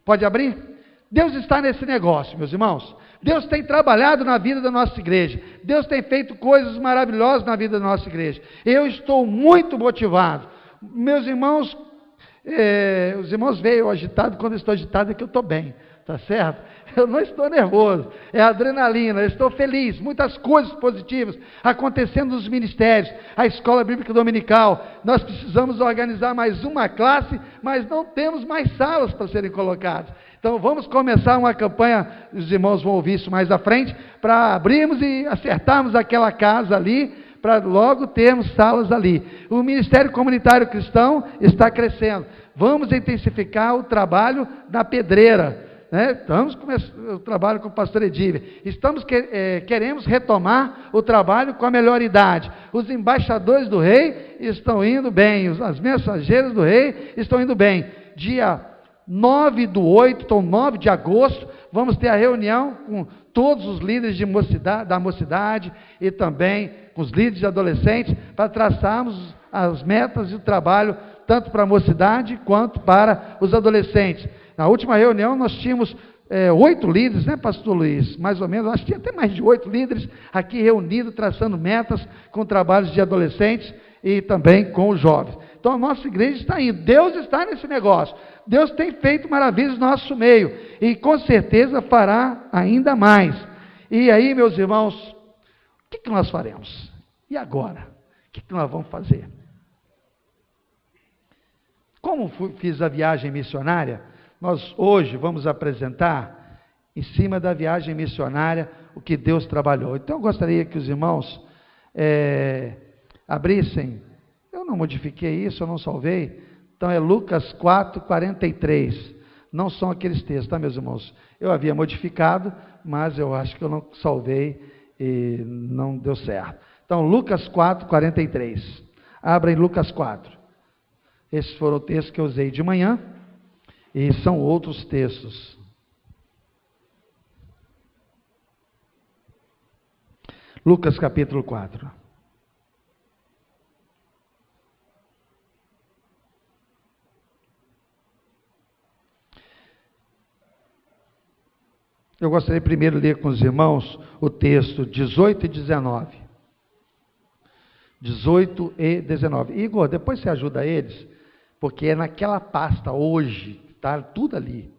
Pode abrir? Deus está nesse negócio, meus irmãos. Deus tem trabalhado na vida da nossa igreja. Deus tem feito coisas maravilhosas na vida da nossa igreja. Eu estou muito motivado. Meus irmãos, os irmãos veem agitado. Quando eu estou agitado é que eu estou bem, tá certo? Eu não estou nervoso, é adrenalina, eu estou feliz. Muitas coisas positivas acontecendo nos ministérios. A escola bíblica dominical, nós precisamos organizar mais uma classe, mas não temos mais salas para serem colocadas. Então vamos começar uma campanha, os irmãos vão ouvir isso mais à frente, para abrirmos e acertarmos aquela casa ali, para logo termos salas ali. O Ministério Comunitário Cristão está crescendo. Vamos intensificar o trabalho na pedreira. Estamos começando o trabalho com o pastor Edílio. Queremos retomar o trabalho com a melhor idade. Os embaixadores do rei estão indo bem, as mensageiras do rei estão indo bem. Dia 9 de agosto, vamos ter a reunião com todos os líderes da mocidade e também com os líderes de adolescentes, para traçarmos as metas e o trabalho, tanto para a mocidade quanto para os adolescentes. Na última reunião nós tínhamos 8 líderes, né, pastor Luiz? Mais ou menos, acho que tinha até mais de 8 líderes aqui reunidos, traçando metas com trabalhos de adolescentes e também com os jovens. Então a nossa igreja está indo, Deus está nesse negócio, Deus tem feito maravilhas no nosso meio, e com certeza fará ainda mais. E aí, meus irmãos, o que nós faremos? E agora? O que nós vamos fazer? Como fiz a viagem missionária, nós hoje vamos apresentar, em cima da viagem missionária, o que Deus trabalhou. Então eu gostaria que os irmãos abrissem. Eu não modifiquei isso, eu não salvei. Então é Lucas 4, 43. Não são aqueles textos, tá, meus irmãos? Eu havia modificado, mas eu acho que eu não salvei e não deu certo. Então Lucas 4, 43. Abra em Lucas 4. Esses foram os textos que eu usei de manhã. E são outros textos. Lucas capítulo 4. Eu gostaria primeiro de ler com os irmãos o texto 18 e 19. 18 e 19. Igor, depois você ajuda eles, porque é naquela pasta hoje. Está tudo ali.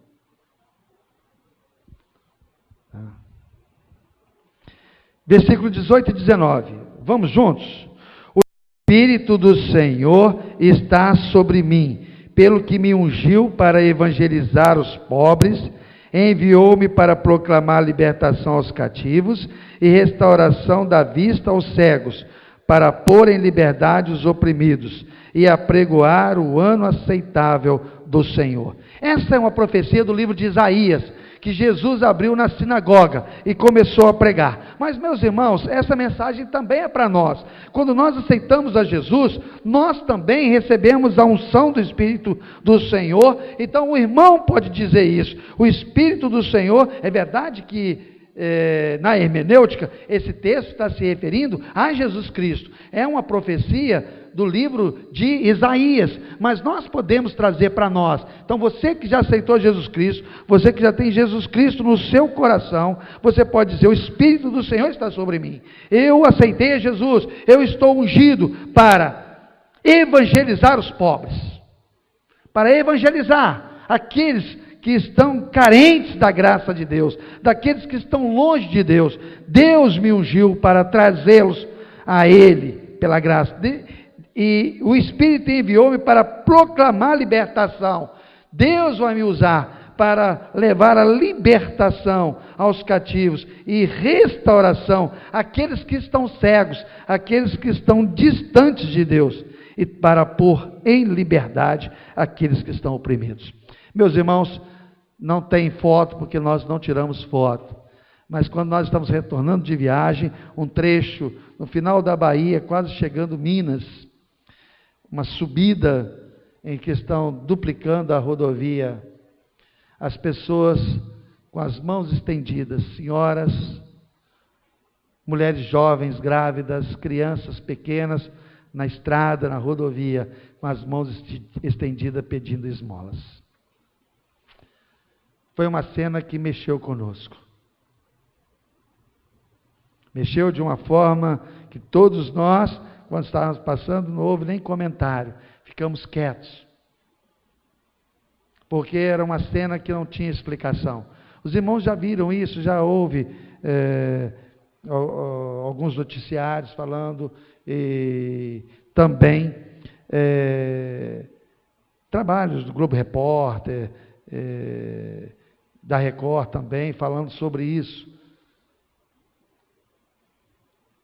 Versículo 18 e 19. Vamos juntos? O Espírito do Senhor está sobre mim, pelo que me ungiu para evangelizar os pobres, enviou-me para proclamar libertação aos cativos e restauração da vista aos cegos, para pôr em liberdade os oprimidos e apregoar o ano aceitável do Senhor. Essa é uma profecia do livro de Isaías, que Jesus abriu na sinagoga e começou a pregar. Mas, meus irmãos, essa mensagem também é para nós. Quando nós aceitamos a Jesus, nós também recebemos a unção do Espírito do Senhor. Então o irmão pode dizer isso. O Espírito do Senhor, é verdade que na hermenêutica, esse texto está se referindo a Jesus Cristo. É uma profecia do livro de Isaías, mas nós podemos trazer para nós. Então você que já aceitou Jesus Cristo, você que já tem Jesus Cristo no seu coração, você pode dizer: o Espírito do Senhor está sobre mim, eu aceitei a Jesus, eu estou ungido para evangelizar os pobres, para evangelizar aqueles que estão carentes da graça de Deus, daqueles que estão longe de Deus. Deus me ungiu para trazê-los a Ele, pela graça e o Espírito enviou-me para proclamar libertação. Deus vai me usar para levar a libertação aos cativos e restauração àqueles que estão cegos, àqueles que estão distantes de Deus, e para pôr em liberdade aqueles que estão oprimidos. Meus irmãos, não tem foto, porque nós não tiramos foto, mas quando nós estamos retornando de viagem, um trecho no final da Bahia, quase chegando Minas, uma subida em que estão duplicando a rodovia, as pessoas com as mãos estendidas, senhoras, mulheres jovens, grávidas, crianças pequenas, na estrada, na rodovia, com as mãos estendidas pedindo esmolas. foi uma cena que mexeu conosco. Mexeu de uma forma que todos nós, quando estávamos passando, não houve nem comentário. Ficamos quietos. Porque era uma cena que não tinha explicação. Os irmãos já viram isso, já houve alguns noticiários falando, e também trabalhos do Globo Repórter, da Record também, falando sobre isso.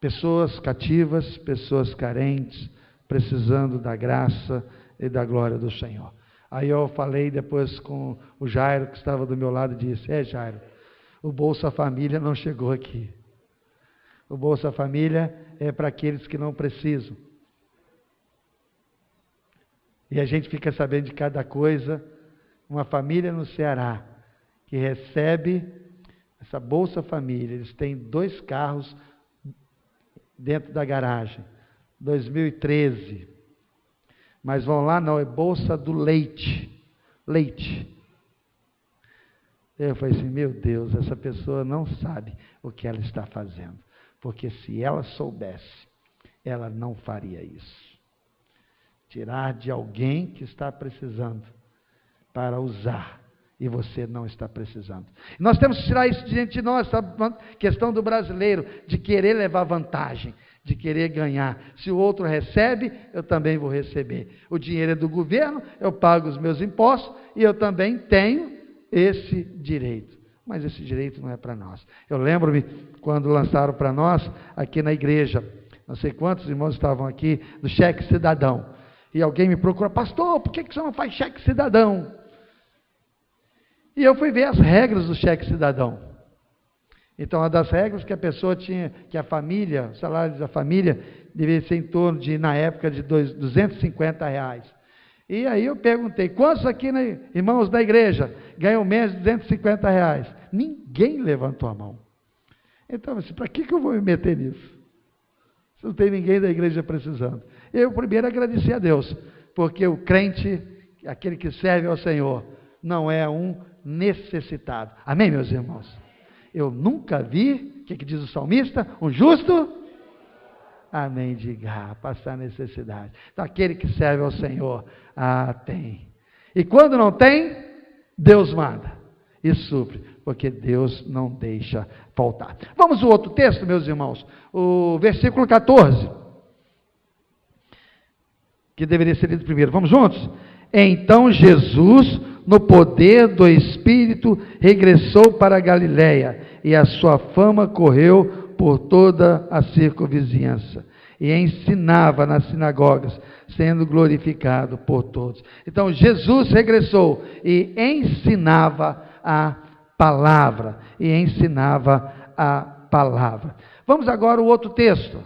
Pessoas cativas, pessoas carentes, precisando da graça e da glória do Senhor. Aí eu falei depois com o Jairo, que estava do meu lado, e disse: Jairo, o Bolsa Família não chegou aqui. O Bolsa Família é para aqueles que não precisam. E a gente fica sabendo de cada coisa. Uma família no Ceará que recebe essa Bolsa Família, eles têm 2 carros dentro da garagem, 2013, mas vão lá, não, é Bolsa do Leite, eu falei assim, meu Deus, essa pessoa não sabe o que ela está fazendo, porque se ela soubesse, ela não faria isso, tirar de alguém que está precisando, para usar, e você não está precisando. Nós temos que tirar isso diante de nós, essa questão do brasileiro, de querer levar vantagem, de querer ganhar. Se o outro recebe, eu também vou receber. O dinheiro é do governo, eu pago os meus impostos, e eu também tenho esse direito. Mas esse direito não é para nós. Eu lembro-me, quando lançaram para nós, aqui na igreja, não sei quantos irmãos estavam aqui, do cheque cidadão. E alguém me procura, pastor, por que você não faz cheque cidadão? E eu fui ver as regras do cheque cidadão. Então, uma das regras que a pessoa tinha, que a família, o salário da família, deveria ser em torno de, na época, de R$250. E aí eu perguntei, quantos aqui, né, irmãos da igreja, ganham mês de R$250? Ninguém levantou a mão. Então, assim, para que eu vou me meter nisso? Se não tem ninguém da igreja precisando. Eu primeiro agradeci a Deus, porque o crente, aquele que serve ao Senhor, não é um necessitado. Amém, meus irmãos? Eu nunca vi, o que diz o salmista? Um justo? Amém, diga, passar necessidade. Então, aquele que serve ao Senhor, tem. E quando não tem, Deus manda e supre, porque Deus não deixa faltar. Vamos ao outro texto, meus irmãos, o versículo 14, que deveria ser lido primeiro. Vamos juntos? Então Jesus, no poder do Espírito, regressou para a Galiléia, e a sua fama correu por toda a circunvizinhança, e ensinava nas sinagogas, sendo glorificado por todos. Então Jesus regressou e ensinava a palavra, Vamos agora ao outro texto.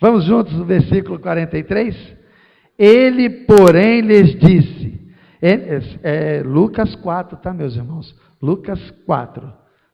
Vamos juntos no versículo 43? Ele, porém, lhes disse, Lucas 4, tá, meus irmãos? Lucas 4,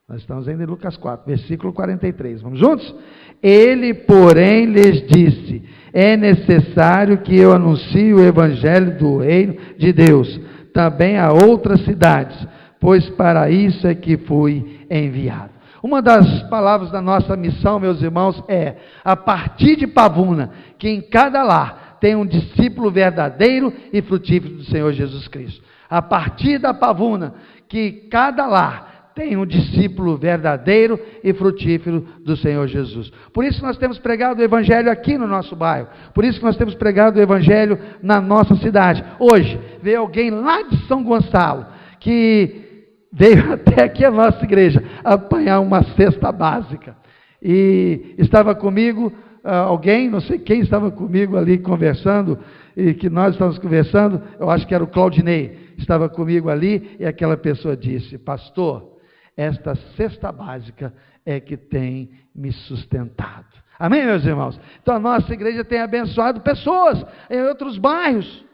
nós estamos ainda em Lucas 4, versículo 43, vamos juntos? Ele, porém, lhes disse, é necessário que eu anuncie o evangelho do reino de Deus, também a outras cidades, pois para isso é que fui enviado. Uma das palavras da nossa missão, meus irmãos, é, a partir de Pavuna, que em cada lar tem um discípulo verdadeiro e frutífero do Senhor Jesus Cristo. A partir da Pavuna, que cada lar tem um discípulo verdadeiro e frutífero do Senhor Jesus. Por isso nós temos pregado o Evangelho aqui no nosso bairro. Por isso que nós temos pregado o Evangelho na nossa cidade. Hoje, veio alguém lá de São Gonçalo, que veio até aqui a nossa igreja, apanhar uma cesta básica. E estava comigo alguém, não sei quem estava comigo ali conversando, e que nós estávamos conversando, eu acho que era o Claudinei, estava comigo ali, e aquela pessoa disse, pastor, esta cesta básica é que tem me sustentado. Amém, meus irmãos? Então a nossa igreja tem abençoado pessoas em outros bairros,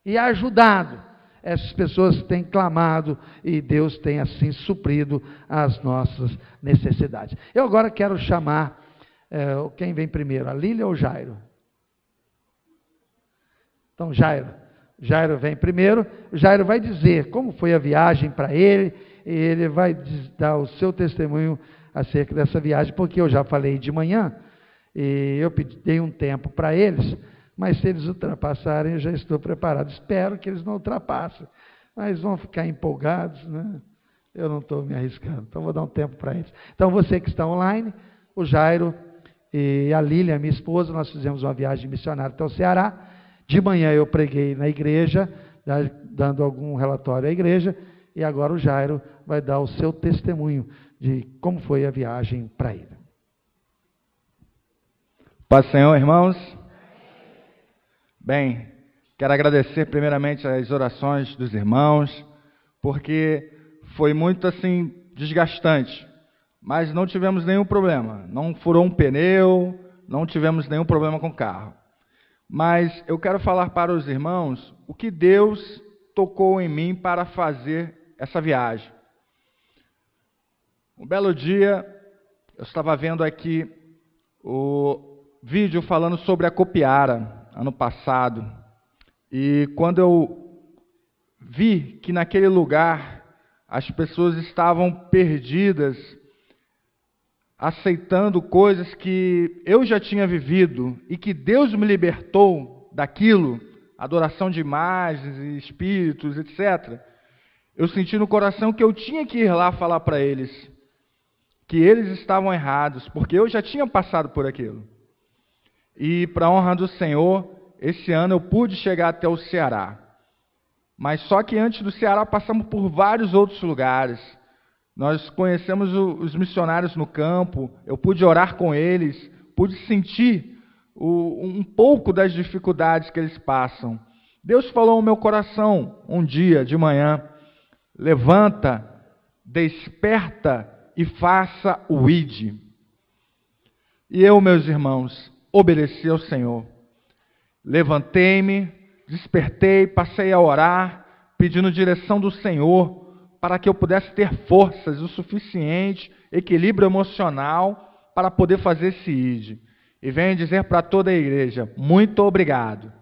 e ajudado. Essas pessoas têm clamado e Deus tem assim suprido as nossas necessidades. Eu agora quero chamar Quem vem primeiro, a Lília ou o Jairo? Então, Jairo vem primeiro. Jairo vai dizer como foi a viagem para ele, e ele vai dar o seu testemunho acerca dessa viagem, porque eu já falei de manhã, e eu dei um tempo para eles, mas se eles ultrapassarem, eu já estou preparado. Espero que eles não ultrapassem, mas vão ficar empolgados, né? Eu não estou me arriscando, então vou dar um tempo para eles. Então, você que está online, o Jairo e a Lília, minha esposa, nós fizemos uma viagem missionária até o Ceará. De manhã eu preguei na igreja, dando algum relatório à igreja, e agora o Jairo vai dar o seu testemunho de como foi a viagem para ele. Paz do Senhor, irmãos. Bem, quero agradecer primeiramente as orações dos irmãos, porque foi muito assim desgastante, mas não tivemos nenhum problema. Não furou um pneu, não tivemos nenhum problema com o carro. Mas eu quero falar para os irmãos o que Deus tocou em mim para fazer essa viagem. Um belo dia, eu estava vendo aqui o vídeo falando sobre a Copiara, ano passado. E quando eu vi que naquele lugar as pessoas estavam perdidas, aceitando coisas que eu já tinha vivido e que Deus me libertou daquilo, adoração de imagens e espíritos, etc. Eu senti no coração que eu tinha que ir lá falar para eles que eles estavam errados, porque eu já tinha passado por aquilo. E para a honra do Senhor, esse ano eu pude chegar até o Ceará. Mas só que antes do Ceará passamos por vários outros lugares. Nós conhecemos os missionários no campo, eu pude orar com eles, pude sentir um pouco das dificuldades que eles passam. Deus falou ao meu coração um dia de manhã: levanta, desperta e faça o ID. E eu, meus irmãos, obedeci ao Senhor. Levantei-me, despertei, passei a orar, pedindo direção do Senhor, para que eu pudesse ter forças o suficiente, equilíbrio emocional, para poder fazer esse ID. E venho dizer para toda a igreja: muito obrigado.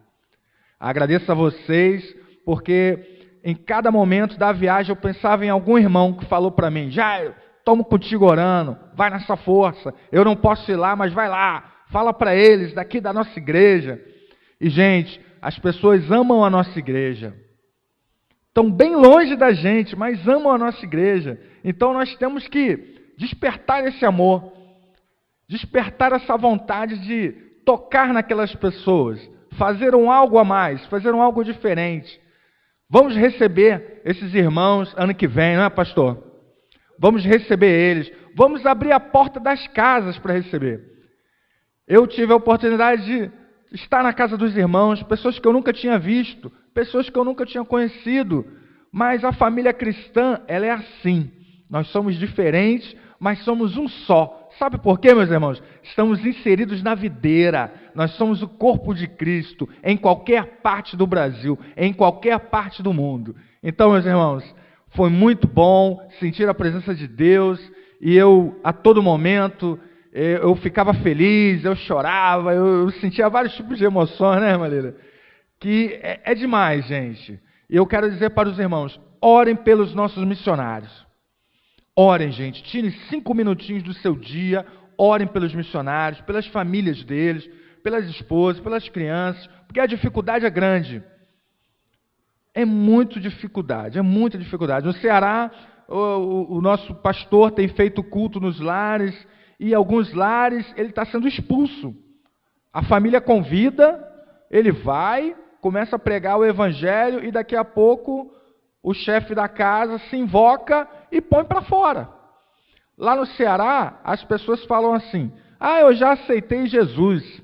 Agradeço a vocês, porque em cada momento da viagem eu pensava em algum irmão que falou para mim: Jairo, tomo contigo orando, vai nessa força, eu não posso ir lá, mas vai lá, fala para eles daqui da nossa igreja. E gente, as pessoas amam a nossa igreja. Estão bem longe da gente, mas amam a nossa igreja. Então nós temos que despertar esse amor, despertar essa vontade de tocar naquelas pessoas, fazer algo a mais, fazer algo diferente. Vamos receber esses irmãos ano que vem, não é, pastor? Vamos receber eles, vamos abrir a porta das casas para receber. Eu tive a oportunidade de estar na casa dos irmãos, pessoas que eu nunca tinha visto, pessoas que eu nunca tinha conhecido, mas a família cristã, ela é assim. Nós somos diferentes, mas somos um só. Sabe por quê, meus irmãos? Estamos inseridos na videira. Nós somos o corpo de Cristo em qualquer parte do Brasil, em qualquer parte do mundo. Então, meus irmãos, foi muito bom sentir a presença de Deus, e eu, a todo momento, eu ficava feliz, eu chorava, eu sentia vários tipos de emoções, né, irmã Lila? Que é demais, gente. E eu quero dizer para os irmãos: orem pelos nossos missionários. Orem, gente, tirem 5 minutinhos do seu dia, orem pelos missionários, pelas famílias deles, pelas esposas, pelas crianças, porque a dificuldade é grande. É muita dificuldade. No Ceará, o nosso pastor tem feito culto nos lares, e alguns lares ele está sendo expulso. A família convida, ele vai, começa a pregar o evangelho, e daqui a pouco o chefe da casa se invoca e põe para fora. Lá no Ceará, as pessoas falam assim: eu já aceitei Jesus.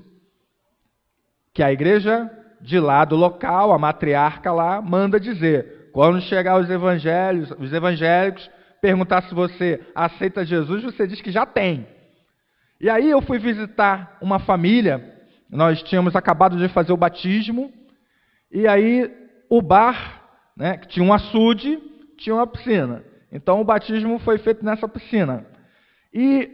Que a igreja de lá do local, a matriarca lá, manda dizer: quando chegar os evangélicos, perguntar se você aceita Jesus, você diz que já tem. E aí eu fui visitar uma família, nós tínhamos acabado de fazer o batismo, e aí o bar, né, que tinha um açude, tinha uma piscina. Então o batismo foi feito nessa piscina. E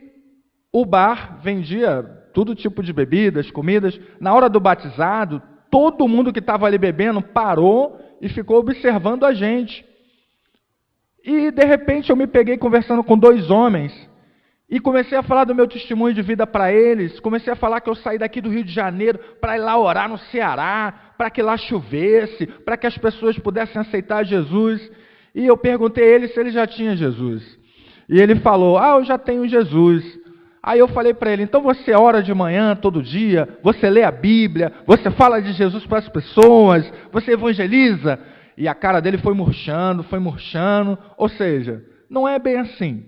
o bar vendia Todo tipo de bebidas, comidas. Na hora do batizado, todo mundo que estava ali bebendo parou e ficou observando a gente. E, de repente, eu me peguei conversando com 2 homens e comecei a falar do meu testemunho de vida para eles. Comecei a falar que eu saí daqui do Rio de Janeiro para ir lá orar no Ceará, para que lá chovesse, para que as pessoas pudessem aceitar Jesus. E eu perguntei a ele se ele já tinha Jesus. E ele falou, eu já tenho Jesus. Aí eu falei para ele, então você ora de manhã, todo dia, você lê a Bíblia, você fala de Jesus para as pessoas, você evangeliza. E a cara dele foi murchando, ou seja, não é bem assim.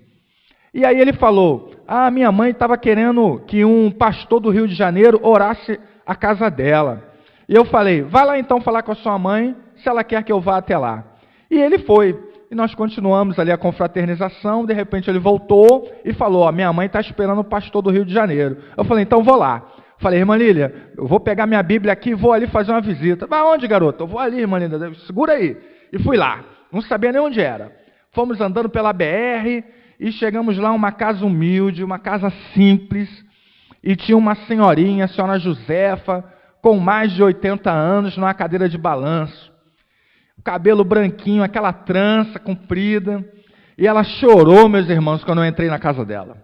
E aí ele falou, minha mãe estava querendo que um pastor do Rio de Janeiro orasse a casa dela. E eu falei, vai lá então falar com a sua mãe, se ela quer que eu vá até lá. E ele foi, e nós continuamos ali a confraternização, de repente ele voltou e falou, minha mãe está esperando o pastor do Rio de Janeiro. Eu falei, então vou lá. Falei, irmã Lília, eu vou pegar minha Bíblia aqui e vou ali fazer uma visita. Vai onde, garoto? Eu vou ali, irmã Lília, segura aí. E fui lá, não sabia nem onde era. Fomos andando pela BR e chegamos lá, uma casa humilde, uma casa simples, e tinha uma senhorinha, a senhora Josefa, com mais de 80 anos, numa cadeira de balanço. O cabelo branquinho, aquela trança comprida, e ela chorou, meus irmãos, quando eu entrei na casa dela.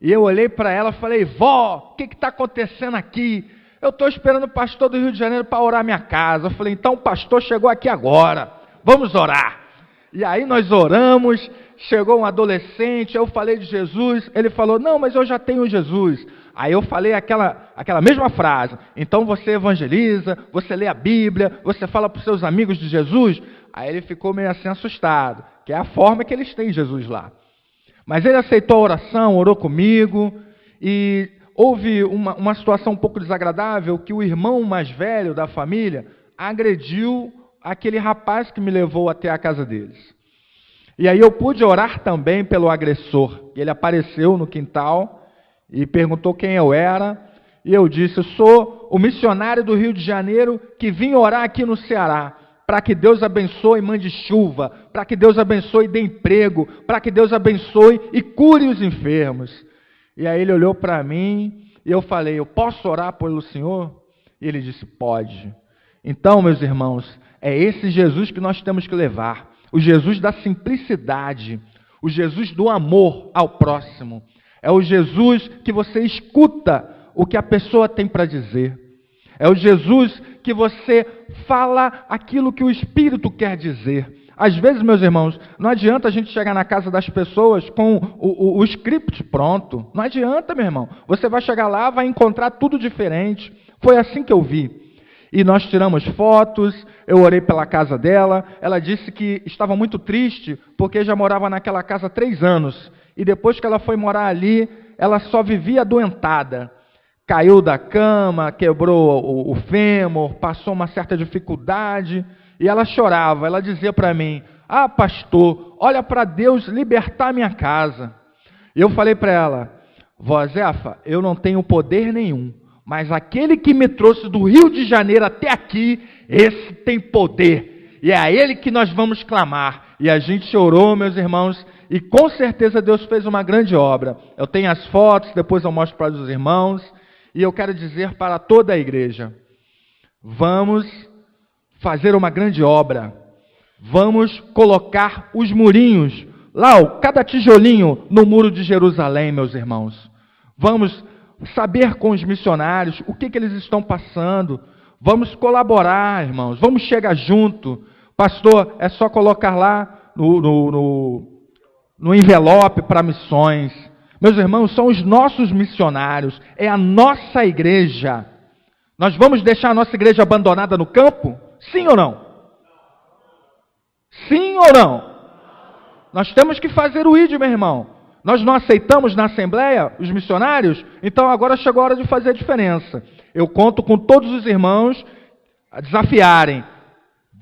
E eu olhei para ela e falei, vó, o que está acontecendo aqui? Eu estou esperando o pastor do Rio de Janeiro para orar minha casa. Eu falei, então o pastor chegou aqui agora, vamos orar. E aí nós oramos, chegou um adolescente, eu falei de Jesus, ele falou, não, mas eu já tenho Jesus. Aí eu falei aquela mesma frase, então você evangeliza, você lê a Bíblia, você fala para os seus amigos de Jesus. Aí ele ficou meio assim assustado, que é a forma que eles têm Jesus lá. Mas ele aceitou a oração, orou comigo, e houve uma situação um pouco desagradável, que o irmão mais velho da família agrediu aquele rapaz que me levou até a casa deles. E aí eu pude orar também pelo agressor. Ele apareceu no quintal e perguntou quem eu era, e eu disse, eu sou o missionário do Rio de Janeiro que vim orar aqui no Ceará, para que Deus abençoe e mande chuva, para que Deus abençoe e dê emprego, para que Deus abençoe e cure os enfermos. E aí ele olhou para mim e eu falei, eu posso orar pelo Senhor? E ele disse, pode. Então, meus irmãos, é esse Jesus que nós temos que levar, o Jesus da simplicidade, o Jesus do amor ao próximo. É o Jesus que você escuta o que a pessoa tem para dizer. É o Jesus que você fala aquilo que o Espírito quer dizer. Às vezes, meus irmãos, não adianta a gente chegar na casa das pessoas com o script pronto. Não adianta, meu irmão. Você vai chegar lá, vai encontrar tudo diferente. Foi assim que eu vi. E nós tiramos fotos, eu orei pela casa dela. Ela disse que estava muito triste, porque já morava naquela casa há 3 anos. E depois que ela foi morar ali, ela só vivia adoentada. Caiu da cama, quebrou o fêmur, passou uma certa dificuldade, e ela chorava. Ela dizia para mim, pastor, olha para Deus libertar minha casa. E eu falei para ela, vó Zefa, eu não tenho poder nenhum, mas aquele que me trouxe do Rio de Janeiro até aqui, esse tem poder, e é a ele que nós vamos clamar. E a gente orou, meus irmãos, e com certeza Deus fez uma grande obra. Eu tenho as fotos, depois eu mostro para os irmãos. E eu quero dizer para toda a igreja, vamos fazer uma grande obra, vamos colocar os murinhos, lá, cada tijolinho no muro de Jerusalém, meus irmãos. Vamos saber com os missionários o que eles estão passando, vamos colaborar, irmãos, vamos chegar junto. Pastor, é só colocar lá no envelope para missões. Meus irmãos, são os nossos missionários, é a nossa igreja. Nós vamos deixar a nossa igreja abandonada no campo? Sim ou não? Sim ou não? Nós temos que fazer o ID, meu irmão. Nós não aceitamos na Assembleia os missionários? Então agora chegou a hora de fazer a diferença. Eu conto com todos os irmãos a desafiarem.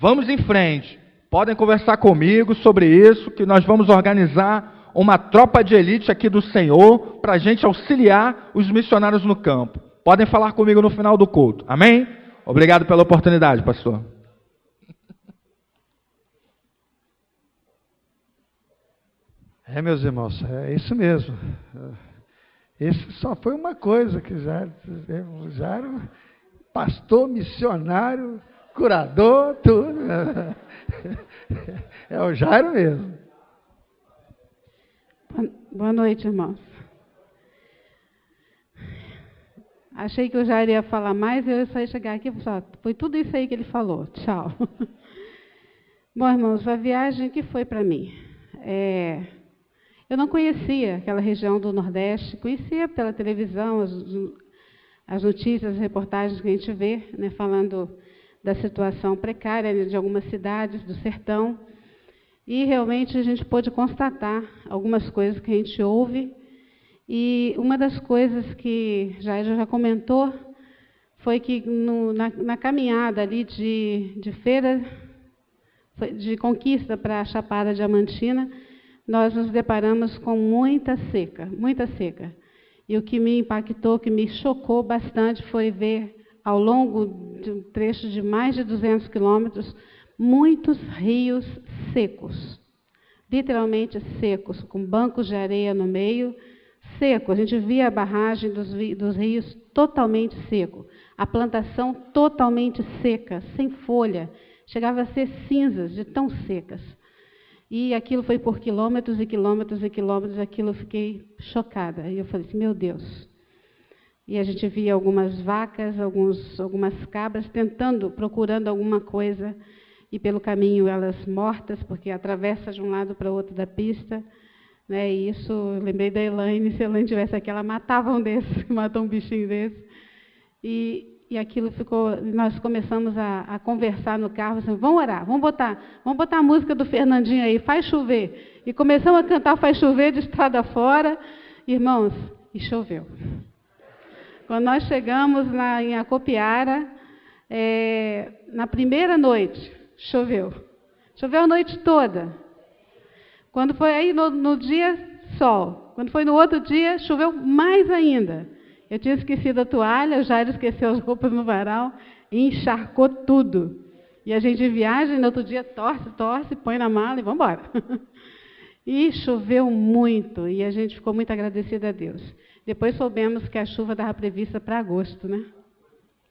Vamos em frente. Podem conversar comigo sobre isso, que nós vamos organizar uma tropa de elite aqui do Senhor, para a gente auxiliar os missionários no campo. Podem falar comigo no final do culto. Amém? Obrigado pela oportunidade, pastor. Meus irmãos, é isso mesmo. Esse só foi uma coisa que Jairo, pastor, missionário, curador, tudo. É o Jairo mesmo. Boa noite, irmãos. Achei que o Jairo ia falar mais, eu só ia chegar aqui e falar, foi tudo isso aí que ele falou. Tchau. Bom, irmãos, a viagem que foi para mim. Eu não conhecia aquela região do Nordeste, conhecia pela televisão as notícias, as reportagens que a gente vê, né, falando da situação precária de algumas cidades do sertão. E realmente a gente pôde constatar algumas coisas que a gente ouve. E uma das coisas que Jairo já comentou foi que na caminhada ali de feira, de conquista para a Chapada Diamantina, nós nos deparamos com muita seca, muita seca. E o que me impactou, que me chocou bastante, foi ver, ao longo de um trecho de mais de 200 quilômetros, muitos rios secos, literalmente secos, com bancos de areia no meio, seco. A gente via a barragem dos rios totalmente seco, a plantação totalmente seca, sem folha, chegava a ser cinzas de tão secas. E aquilo foi por quilômetros e quilômetros e quilômetros, aquilo eu fiquei chocada. E eu falei assim, meu Deus. E a gente via algumas vacas, algumas cabras procurando alguma coisa, e pelo caminho elas mortas, porque atravessa de um lado para o outro da pista. Né? E isso, eu lembrei da Elaine, se a Elaine estivesse aqui, ela matava um desses, matou um bichinho desse. E aquilo ficou, nós começamos a conversar no carro, assim, vamos orar, vamos botar a música do Fernandinho aí, Faz Chover. E começamos a cantar Faz Chover de estrada fora, irmãos, e choveu. Quando nós chegamos em Acopiara, na primeira noite, choveu. Choveu a noite toda. Quando foi aí no dia, sol. Quando foi no outro dia, choveu mais ainda. Eu tinha esquecido a toalha, o Jairo esqueceu as roupas no varal e encharcou tudo. E a gente viaja e no outro dia torce, põe na mala e vamos embora. E choveu muito e a gente ficou muito agradecida a Deus. Depois soubemos que a chuva estava prevista para agosto, né?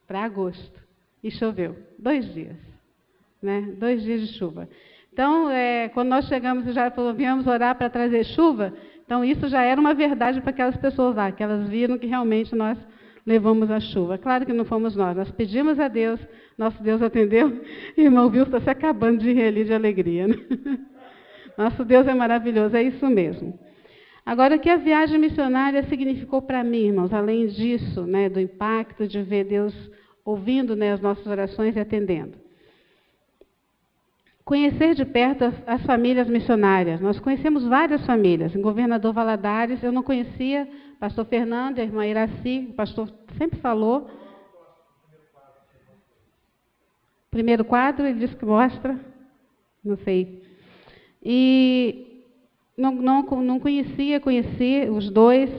Para agosto. E choveu. 2 dias. Né? 2 dias de chuva. Então, quando nós chegamos, o Jairo falou, viemos orar para trazer chuva. Então, isso já era uma verdade para aquelas pessoas lá, que elas viram que realmente nós levamos a chuva. Claro que não fomos nós pedimos a Deus, nosso Deus atendeu, e o irmão Wilson está se acabando de rir ali de alegria. Né? Nosso Deus é maravilhoso, é isso mesmo. Agora, o que a viagem missionária significou para mim, irmãos, além disso, né, do impacto de ver Deus ouvindo, né, as nossas orações e atendendo. Conhecer de perto as famílias missionárias. Nós conhecemos várias famílias. Em Governador Valadares, eu não conhecia, pastor Fernando, a irmã Iraci, o pastor sempre falou. Primeiro quadro, ele disse que mostra. Não sei. E não conheci os dois.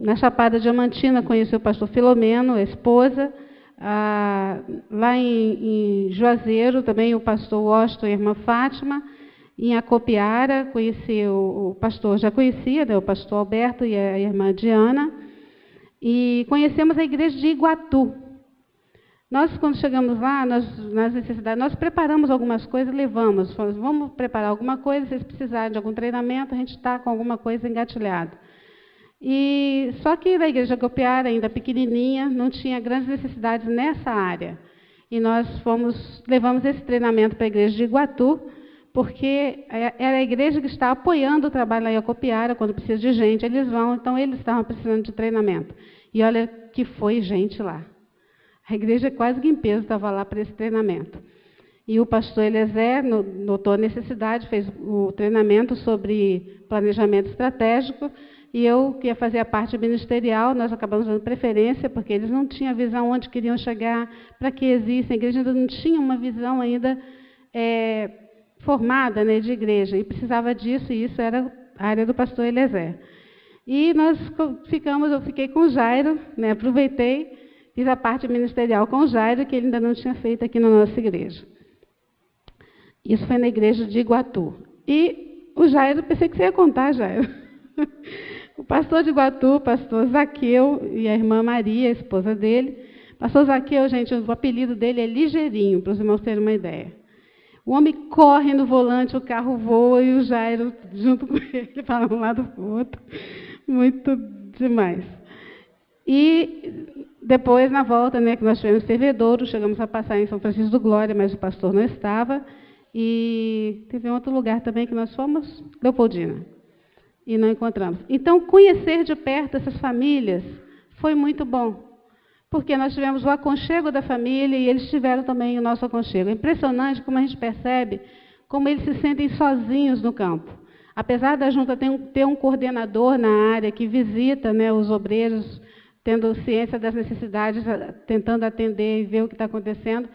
Na Chapada Diamantina, conheci o pastor Filomeno, a esposa. Lá em Juazeiro, também o pastor Washington e a irmã Fátima. Em Acopiara, conheci o pastor, já conhecia, né, o pastor Alberto e a irmã Diana. E conhecemos a igreja de Iguatu. Nós, quando chegamos lá, nas necessidades, nós preparamos algumas coisas e levamos. Falamos, vamos preparar alguma coisa, se vocês precisarem de algum treinamento, a gente está com alguma coisa engatilhada. E só que na igreja de Acopiara, ainda pequenininha, não tinha grandes necessidades nessa área. E nós levamos esse treinamento para a igreja de Iguatu, porque era a igreja que está apoiando o trabalho lá em Acopiara, quando precisa de gente, eles vão, então eles estavam precisando de treinamento. E olha que foi gente lá. A igreja quase que em peso estava lá para esse treinamento. E o pastor Eliezer notou a necessidade, fez o treinamento sobre planejamento estratégico. E eu, que ia fazer a parte ministerial, nós acabamos dando preferência, porque eles não tinham visão onde queriam chegar, para que existem. A igreja ainda não tinha uma visão ainda formada, né, de igreja, e precisava disso, e isso era a área do pastor Eliezer. E eu fiquei com o Jairo, né, aproveitei, fiz a parte ministerial com o Jairo, que ele ainda não tinha feito aqui na nossa igreja. Isso foi na igreja de Iguatu. E o Jairo, pensei que você ia contar, Jairo. O pastor de Iguatu, o pastor Zaqueu e a irmã Maria, a esposa dele. Pastor Zaqueu, gente, o apelido dele é Ligeirinho, para os irmãos terem uma ideia. O homem corre no volante, o carro voa e o Jairo junto com ele, para um lado para o outro. Muito demais. E depois, na volta, né, que nós tivemos em Fervedouro, chegamos a passar em São Francisco do Glória, mas o pastor não estava. E teve um outro lugar também que nós fomos, Leopoldina, e não encontramos. Então, conhecer de perto essas famílias foi muito bom, porque nós tivemos o aconchego da família e eles tiveram também o nosso aconchego. É impressionante como a gente percebe como eles se sentem sozinhos no campo. Apesar da junta ter um coordenador na área que visita, né, os obreiros, tendo ciência das necessidades, tentando atender e ver o que está acontecendo,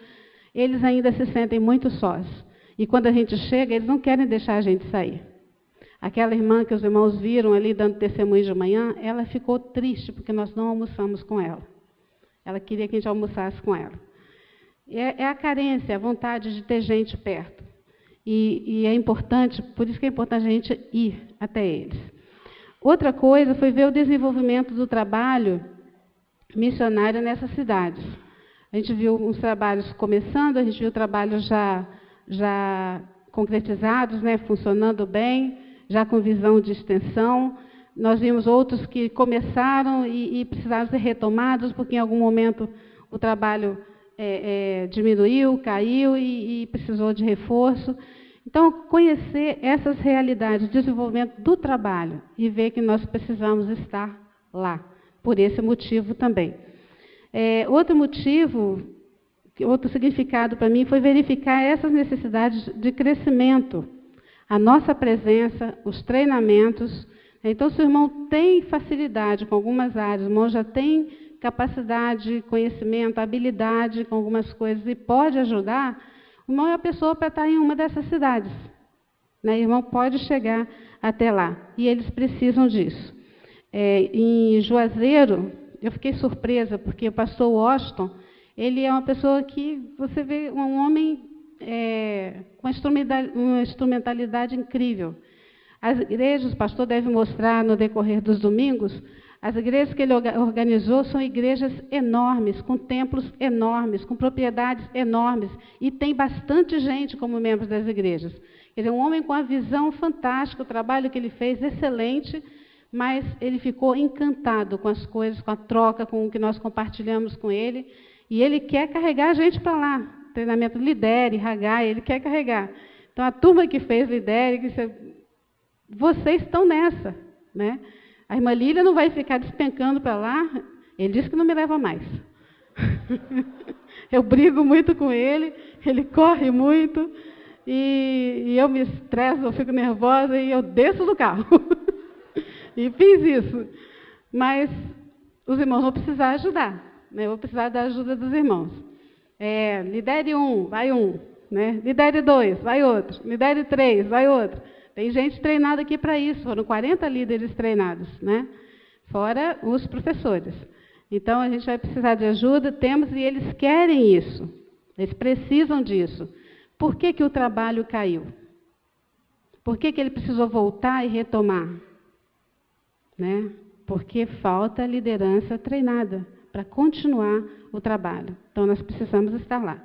eles ainda se sentem muito sós. E quando a gente chega, eles não querem deixar a gente sair. Aquela irmã que os irmãos viram ali dando testemunho de manhã, ela ficou triste porque nós não almoçamos com ela. Ela queria que a gente almoçasse com ela. É a carência, a vontade de ter gente perto. E é importante, por isso que é importante a gente ir até eles. Outra coisa foi ver o desenvolvimento do trabalho missionário nessas cidades. A gente viu uns trabalhos começando, a gente viu trabalhos já concretizados, né, funcionando bem, já com visão de extensão. Nós vimos outros que começaram e precisaram ser retomados, porque em algum momento o trabalho diminuiu, caiu e precisou de reforço. Então, conhecer essas realidades de desenvolvimento do trabalho e ver que nós precisamos estar lá, por esse motivo também. Outro motivo, outro significado para mim foi verificar essas necessidades de crescimento, a nossa presença, os treinamentos. Então, se o irmão tem facilidade com algumas áreas, o irmão já tem capacidade, conhecimento, habilidade com algumas coisas e pode ajudar, o irmão é a pessoa para estar em uma dessas cidades. Né? O irmão pode chegar até lá, e eles precisam disso. Em Juazeiro, eu fiquei surpresa, porque o pastor Washington, ele é uma pessoa que, você vê, um homem com uma instrumentalidade incrível. As igrejas, o pastor deve mostrar no decorrer dos domingos, as igrejas que ele organizou são igrejas enormes, com templos enormes, com propriedades enormes, e tem bastante gente como membros das igrejas. Ele é um homem com uma visão fantástica, o trabalho que ele fez, excelente, mas ele ficou encantado com as coisas, com a troca, com o que nós compartilhamos com ele, e ele quer carregar a gente para lá. Treinamento Lidere, Hagai, ele quer carregar. Então, a turma que fez Lidere, vocês estão nessa, né? A irmã Lília não vai ficar despencando para lá. Ele disse que não me leva mais. Eu brigo muito com ele corre muito, e eu me estresso, eu fico nervosa, e eu desço do carro. E fiz isso. Mas os irmãos vão precisar ajudar, né? Eu vou precisar da ajuda dos irmãos. Lidere um, vai um. Né? Lidere 2, vai outro. Lidere 3, vai outro. Tem gente treinada aqui para isso, foram 40 líderes treinados, né? Fora os professores. Então, a gente vai precisar de ajuda, temos, e eles querem isso, eles precisam disso. Por que o trabalho caiu? Por que ele precisou voltar e retomar? Né? Porque falta liderança treinada para continuar o trabalho. Então, nós precisamos estar lá.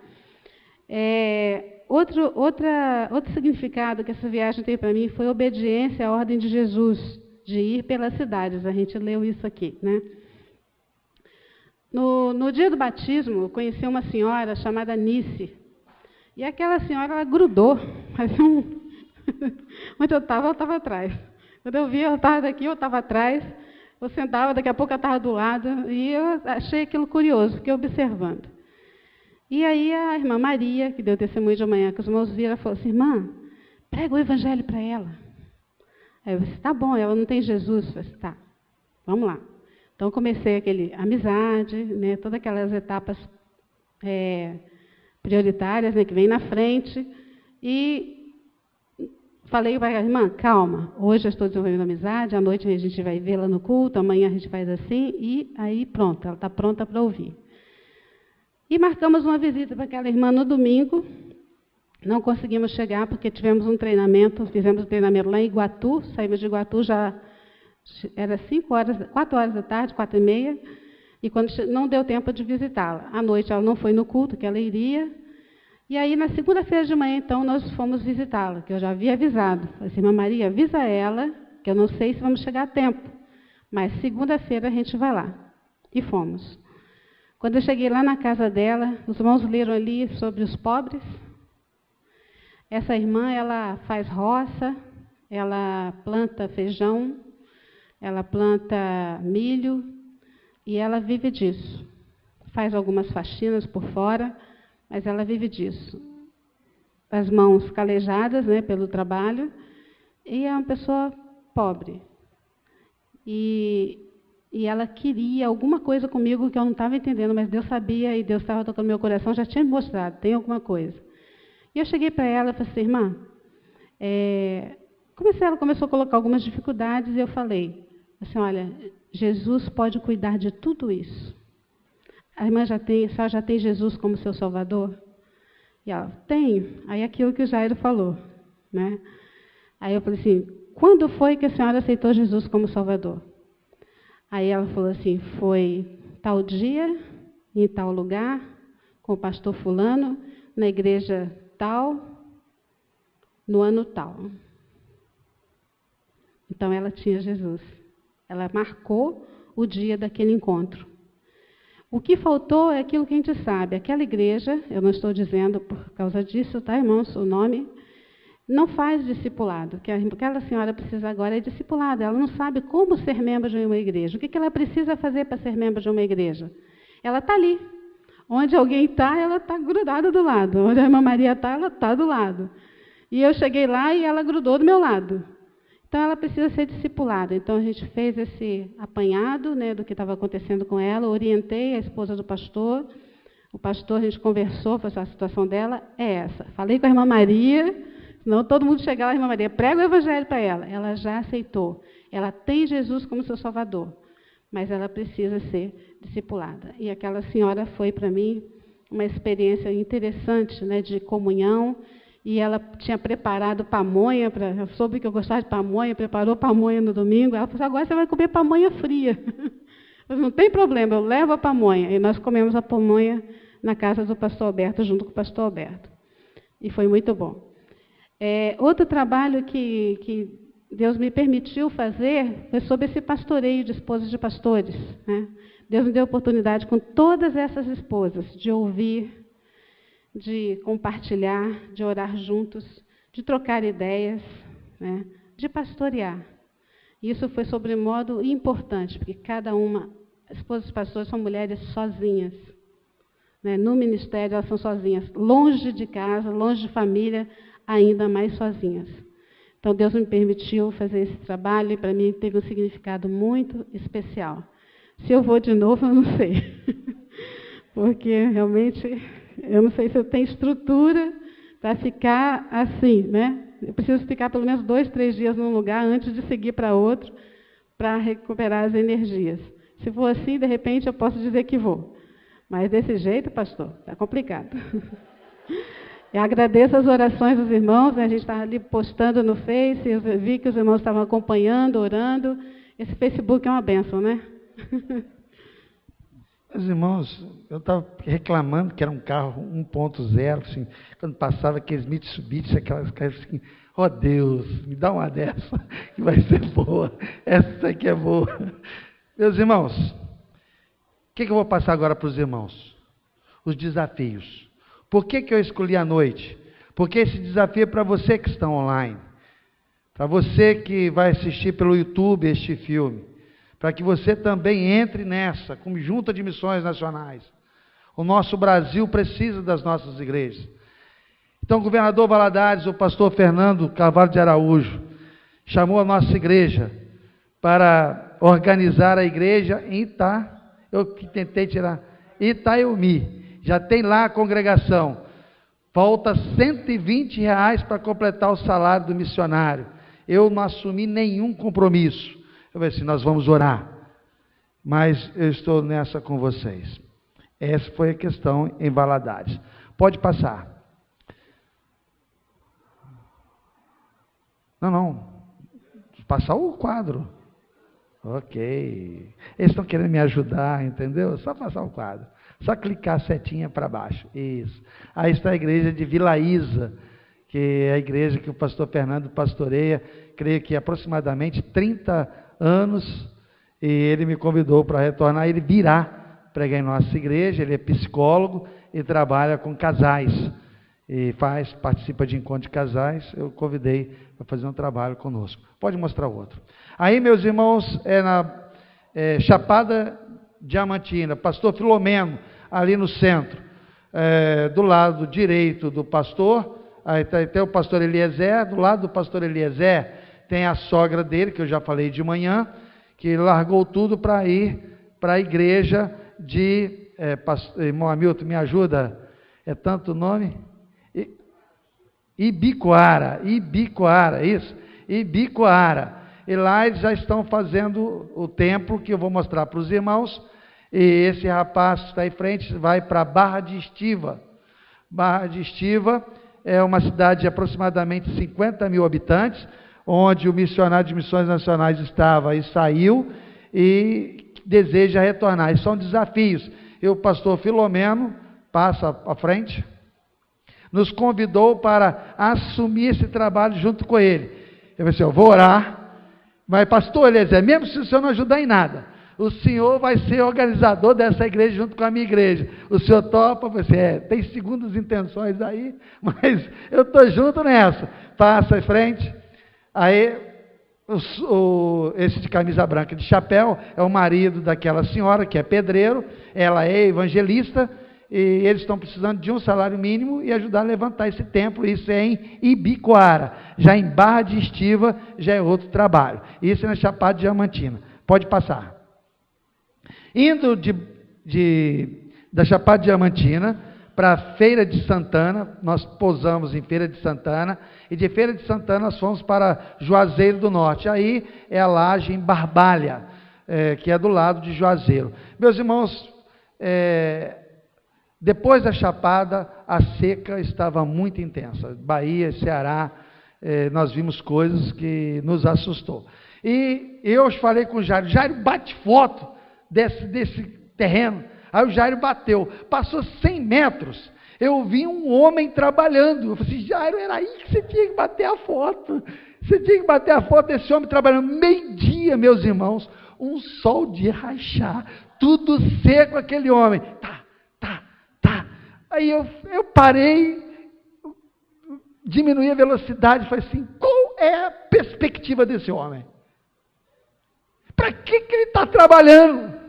Outro significado que essa viagem tem para mim foi a obediência à ordem de Jesus, de ir pelas cidades. A gente leu isso aqui, né? No dia do batismo, eu conheci uma senhora chamada Nice. E aquela senhora, ela grudou. Onde eu estava atrás. Quando eu via, ela estava daqui, eu estava atrás. Eu sentava, daqui a pouco ela estava do lado. E eu achei aquilo curioso, fiquei observando. E aí a irmã Maria, que deu testemunho de manhã, que os irmãos viram, falou assim: irmã, prega o evangelho para ela. Aí eu disse: tá bom, ela não tem Jesus. Eu disse: tá, vamos lá. Então comecei aquele amizade, né, todas aquelas etapas prioritárias, né, que vem na frente, e falei para a irmã: calma, hoje eu estou desenvolvendo amizade, à noite a gente vai vê-la no culto, amanhã a gente faz assim, e aí pronto, ela está pronta para ouvir. E marcamos uma visita para aquela irmã no domingo. Não conseguimos chegar porque tivemos um treinamento, fizemos um treinamento lá em Iguatu, saímos de Iguatu já Era 4 horas da tarde, 4h30, e quando não deu tempo de visitá-la. À noite ela não foi no culto, que ela iria. E aí, na segunda-feira de manhã, então, nós fomos visitá-la, que eu já havia avisado. Falei assim, irmã Maria, avisa ela, que eu não sei se vamos chegar a tempo, mas segunda-feira a gente vai lá. E fomos. Quando eu cheguei lá na casa dela, os irmãos leram ali sobre os pobres. Essa irmã, ela faz roça, ela planta feijão, ela planta milho, e ela vive disso. Faz algumas faxinas por fora, mas ela vive disso. As mãos calejadas, né, pelo trabalho, e é uma pessoa pobre. E ela queria alguma coisa comigo que eu não estava entendendo, mas Deus sabia e Deus estava tocando no meu coração, já tinha me mostrado, tem alguma coisa. E eu cheguei para ela e falei assim, irmã, ela começou a colocar algumas dificuldades, e eu falei assim, olha, Jesus pode cuidar de tudo isso. A irmã a senhora já tem Jesus como seu Salvador? E ela, tem. Aí aquilo que o Jairo falou, né? Aí eu falei assim, quando foi que a senhora aceitou Jesus como Salvador? Aí ela falou assim, foi tal dia, em tal lugar, com o pastor fulano, na igreja tal, no ano tal. Então ela tinha Jesus. Ela marcou o dia daquele encontro. O que faltou é aquilo que a gente sabe. Aquela igreja, eu não estou dizendo por causa disso, tá, irmãos, o nome, não faz discipulado. O que aquela senhora precisa agora é discipulado. Ela não sabe como ser membro de uma igreja. O que ela precisa fazer para ser membro de uma igreja? Ela está ali. Onde alguém está, ela está grudada do lado. Onde a irmã Maria está, ela está do lado. E eu cheguei lá e ela grudou do meu lado. Então, ela precisa ser discipulada. Então, a gente fez esse apanhado, né, do que estava acontecendo com ela, orientei a esposa do pastor, o pastor, a gente conversou, falou assim, a situação dela é essa. Falei com a irmã Maria, senão todo mundo chegar lá, a irmã Maria, prega o evangelho para ela. Ela já aceitou. Ela tem Jesus como seu Salvador, mas ela precisa ser discipulada. E aquela senhora foi, para mim, uma experiência interessante, né, de comunhão. E ela tinha preparado pamonha, eu soube que eu gostava de pamonha, preparou pamonha no domingo. Ela falou assim, agora você vai comer pamonha fria. Eu falei, não tem problema, eu levo a pamonha. E nós comemos a pamonha na casa do pastor Alberto, junto com o pastor Alberto. E foi muito bom. Outro trabalho que Deus me permitiu fazer foi sobre esse pastoreio de esposas de pastores, né? Deus me deu a oportunidade com todas essas esposas de ouvir, de compartilhar, de orar juntos, de trocar ideias, né, de pastorear. Isso foi sobremodo importante, porque cada uma, as esposas dos pastores são mulheres sozinhas, né, no ministério elas são sozinhas, longe de casa, longe de família, ainda mais sozinhas. Então Deus me permitiu fazer esse trabalho e para mim teve um significado muito especial. Se eu vou de novo, eu não sei, porque realmente eu não sei se eu tenho estrutura para ficar assim, né? Eu preciso ficar pelo menos 2, 3 dias num lugar antes de seguir para outro, para recuperar as energias. Se for assim, de repente, eu posso dizer que vou. Mas desse jeito, pastor, está complicado. Eu agradeço as orações dos irmãos, né? A gente estava ali postando no Face, eu vi que os irmãos estavam acompanhando, orando. Esse Facebook é uma bênção, né? Meus irmãos, eu estava reclamando que era um carro 1.0, assim, quando passava aqueles Mitsubishi, aquelas caras assim, ó Deus, me dá uma dessa, que vai ser boa, essa aqui é boa. Meus irmãos, o que eu vou passar agora para os irmãos? Os desafios. Por que eu escolhi a noite? Porque esse desafio é para você que está online, para você que vai assistir pelo YouTube este filme, para que você também entre nessa, como junta de missões nacionais. O nosso Brasil precisa das nossas igrejas. Então, o governador Valadares, o pastor Fernando Carvalho de Araújo, chamou a nossa igreja para organizar a igreja em Itaiomi. Já tem lá a congregação. Falta R$120 para completar o salário do missionário. Eu não assumi nenhum compromisso. Eu falei assim, nós vamos orar, mas eu estou nessa com vocês. Essa foi a questão em Valadares. Pode passar. Não. Passar o quadro. Ok. Eles estão querendo me ajudar, entendeu? Só passar o quadro. Só clicar a setinha para baixo. Isso. Aí está a igreja de Vila Isa, que é a igreja que o pastor Fernando pastoreia, creio que aproximadamente 30 anos, e ele me convidou para retornar. Ele virá pregar em nossa igreja, ele é psicólogo e trabalha com casais, e participa de encontro de casais. Eu convidei para fazer um trabalho conosco. Pode mostrar o outro. Aí, meus irmãos, Chapada Diamantina, pastor Filomeno, ali no centro, do lado direito do pastor, aí tem o pastor Eliezer. Do lado do pastor Eliezer tem a sogra dele, que eu já falei de manhã, que largou tudo para ir para a igreja de, irmão Hamilton, me ajuda, é tanto nome? Ibicoara, isso, Ibicoara. E lá eles já estão fazendo o templo, que eu vou mostrar para os irmãos. E esse rapaz que está em frente vai para Barra de Estiva. Barra de Estiva é uma cidade de aproximadamente 50 mil habitantes, onde o missionário de missões nacionais estava e saiu, e deseja retornar. E são desafios. E o pastor Filomeno, passa à frente, nos convidou para assumir esse trabalho junto com ele. Eu falei assim, eu vou orar, mas pastor Eliezer, mesmo se o senhor não ajudar em nada, o senhor vai ser organizador dessa igreja junto com a minha igreja. O senhor topa? Eu falei assim, tem segundas intenções aí, mas eu estou junto nessa. Passa em frente. Aí, esse de camisa branca de chapéu é o marido daquela senhora que é pedreiro, ela é evangelista, e eles estão precisando de um salário mínimo e ajudar a levantar esse templo. Isso é em Ibicoara. Já em Barra de Estiva já é outro trabalho. Isso é na Chapada Diamantina. Pode passar. Indo da Chapada Diamantina para a Feira de Santana, nós pousamos em Feira de Santana, e de Feira de Santana nós fomos para Juazeiro do Norte. Aí é a laje em Barbalha, que é do lado de Juazeiro. Meus irmãos, depois da Chapada, a seca estava muito intensa. Bahia, Ceará, nós vimos coisas que nos assustou. E eu falei com o Jairo, bate foto desse terreno. Aí o Jairo bateu, passou 100 metros, eu vi um homem trabalhando. Eu falei assim, Jairo, era aí que você tinha que bater a foto. Você tinha que bater a foto desse homem trabalhando. Meio-dia, meus irmãos, um sol de rachar, tudo seco aquele homem. Tá. Aí eu parei, diminuí a velocidade, falei assim, qual é a perspectiva desse homem? Para que ele está trabalhando?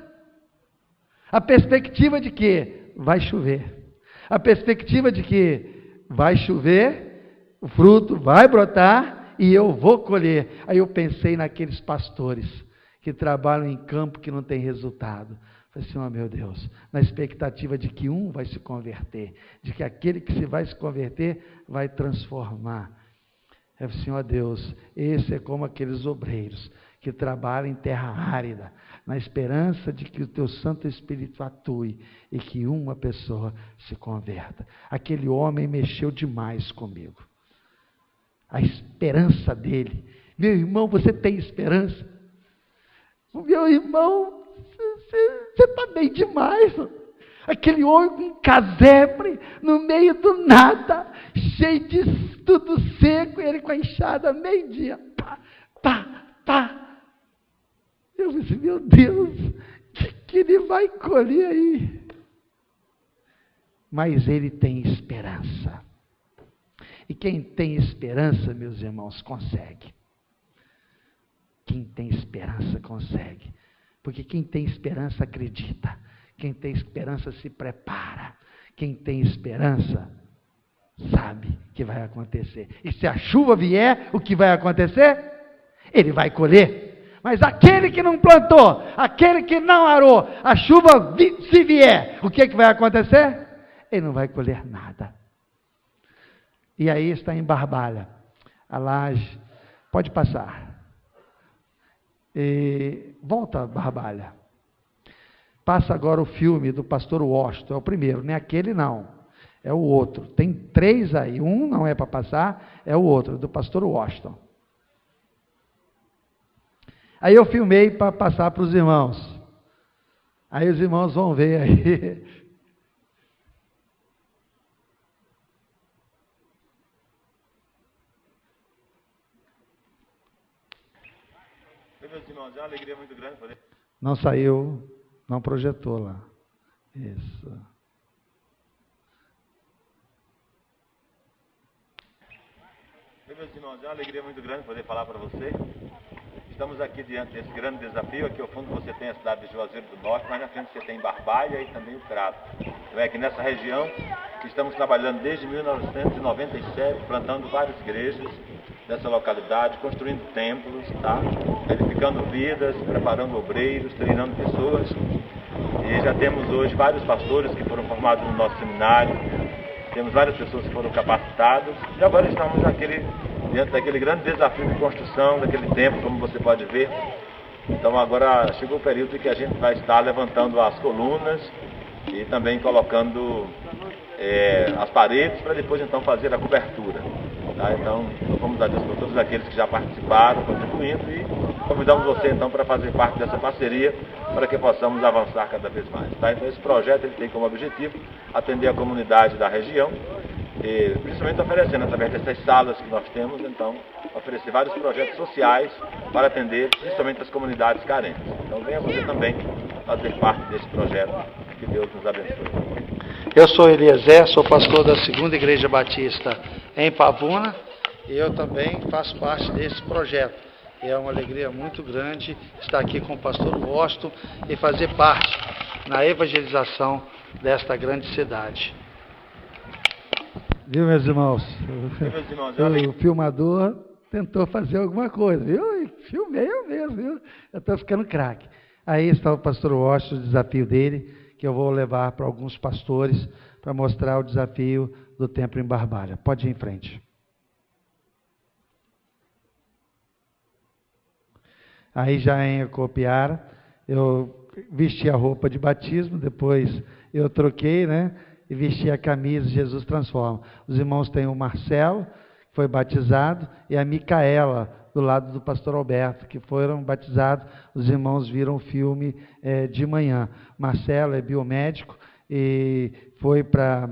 A perspectiva de que vai chover. A perspectiva de que vai chover, o fruto vai brotar e eu vou colher. Aí eu pensei naqueles pastores que trabalham em campo que não tem resultado. Falei assim, meu Deus, na expectativa de que um vai se converter, de que aquele que se vai se converter vai transformar. Eu falei assim, Deus, esse é como aqueles obreiros que trabalham em terra árida, na esperança de que o teu Santo Espírito atue e que uma pessoa se converta. Aquele homem mexeu demais comigo. A esperança dele. Meu irmão, você tem esperança? Meu irmão, você está bem demais. Aquele homem com um casebre no meio do nada, cheio de tudo seco, ele com a enxada, meio-dia. Pá. Eu disse, meu Deus, que ele vai colher aí? Mas ele tem esperança. E quem tem esperança, meus irmãos, consegue. Quem tem esperança, consegue. Porque quem tem esperança, acredita. Quem tem esperança, se prepara. Quem tem esperança, sabe que vai acontecer. E se a chuva vier, o que vai acontecer? Ele vai colher. Mas aquele que não plantou, aquele que não arou, a chuva se vier, o que vai acontecer? Ele não vai colher nada. E aí está em Barbalha, a laje. Pode passar. Volta a Barbalha. Passa agora o filme do pastor Washington, é o primeiro, não é aquele não, é o outro. Tem 3 aí, um não é para passar, é o outro, do pastor Washington. Aí eu filmei para passar para os irmãos. Aí os irmãos vão ver aí. Meus irmãos, é uma alegria muito grande poder... Não saiu, não projetou lá. Isso. Meus irmãos, é uma alegria muito grande poder falar para você. Estamos aqui diante desse grande desafio. Aqui ao fundo você tem a cidade de Juazeiro do Norte, mais na frente você tem Barbalha e também o Crato. Então é aqui nessa região que estamos trabalhando desde 1997, plantando várias igrejas dessa localidade, construindo templos, tá? Edificando vidas, preparando obreiros, treinando pessoas. E já temos hoje vários pastores que foram formados no nosso seminário, temos várias pessoas que foram capacitadas, e agora estamos diante daquele grande desafio de construção, daquele templo, como você pode ver. Então agora chegou o período em que a gente vai estar levantando as colunas e também colocando as paredes para depois então fazer a cobertura. Tá? Então, vamos a Deus por todos aqueles que já participaram, contribuindo, e convidamos você então para fazer parte dessa parceria para que possamos avançar cada vez mais. Tá? Então esse projeto ele tem como objetivo atender a comunidade da região, e principalmente oferecendo através dessas salas que nós temos, então, oferecer vários projetos sociais para atender principalmente as comunidades carentes. Então venha você também fazer parte desse projeto, que Deus nos abençoe. Eu sou Eliezer, sou pastor da Segunda Igreja Batista em Pavuna, e eu também faço parte desse projeto. E é uma alegria muito grande estar aqui com o pastor Washington e fazer parte na evangelização desta grande cidade. Viu, meus irmãos? O filmador tentou fazer alguma coisa, viu? Filmei eu mesmo, viu? Eu estou ficando craque. Aí está o pastor Washington, o desafio dele, que eu vou levar para alguns pastores para mostrar o desafio do templo em Barbalha. Pode ir em frente. Aí já em Acopiara, eu vesti a roupa de batismo, depois eu troquei, né? E vesti a camisa Jesus Transforma. Os irmãos têm o Marcelo, que foi batizado, e a Micaela, do lado do pastor Alberto, que foram batizados. Os irmãos viram o filme de manhã. Marcelo é biomédico e foi para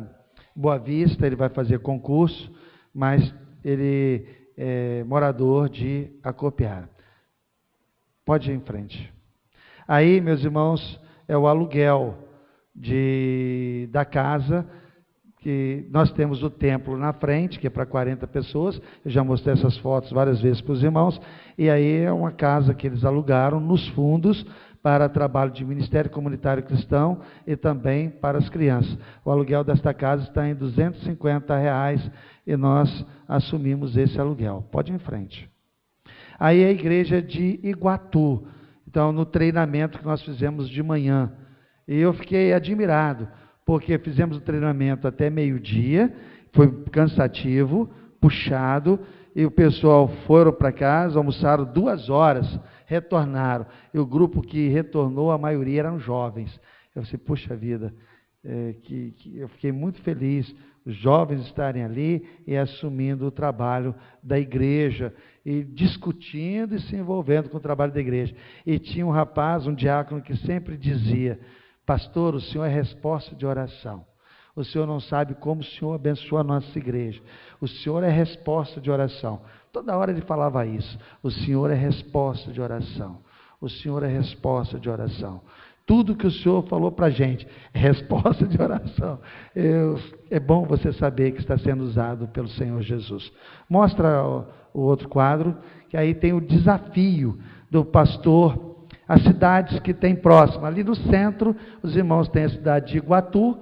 Boa Vista, ele vai fazer concurso, mas ele é morador de Acopiara. Pode ir em frente. Aí, meus irmãos, é o aluguel da casa, que nós temos o templo na frente, que é para 40 pessoas, eu já mostrei essas fotos várias vezes para os irmãos, e aí é uma casa que eles alugaram nos fundos para trabalho de Ministério Comunitário Cristão e também para as crianças. O aluguel desta casa está em R$250 e nós assumimos esse aluguel. Pode ir em frente. Aí a igreja de Iguatu, então no treinamento que nós fizemos de manhã, e eu fiquei admirado, porque fizemos o treinamento até meio-dia, foi cansativo, puxado, e o pessoal foram para casa, almoçaram 2 horas, retornaram. E o grupo que retornou, a maioria eram jovens. Eu disse, puxa vida, eu fiquei muito feliz, os jovens estarem ali e assumindo o trabalho da igreja, e discutindo e se envolvendo com o trabalho da igreja. E tinha um rapaz, um diácono, que sempre dizia, pastor, o senhor é resposta de oração. O senhor não sabe como o senhor abençoa a nossa igreja. O senhor é resposta de oração. Toda hora ele falava isso. O senhor é resposta de oração. O senhor é resposta de oração. Tudo que o senhor falou para a gente é resposta de oração. É bom você saber que está sendo usado pelo Senhor Jesus. Mostra o outro quadro, que aí tem o desafio do pastor. As cidades que tem próximo, ali no centro, os irmãos têm a cidade de Iguatu,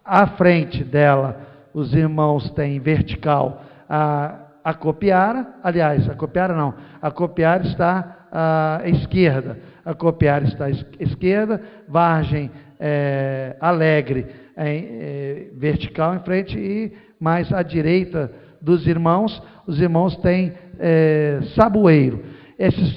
à frente dela, os irmãos têm vertical a Acopiara, aliás, Acopiara está à esquerda, Acopiara está à esquerda, Vargem Alegre vertical em frente, e mais à direita dos irmãos, os irmãos têm Saboeiro.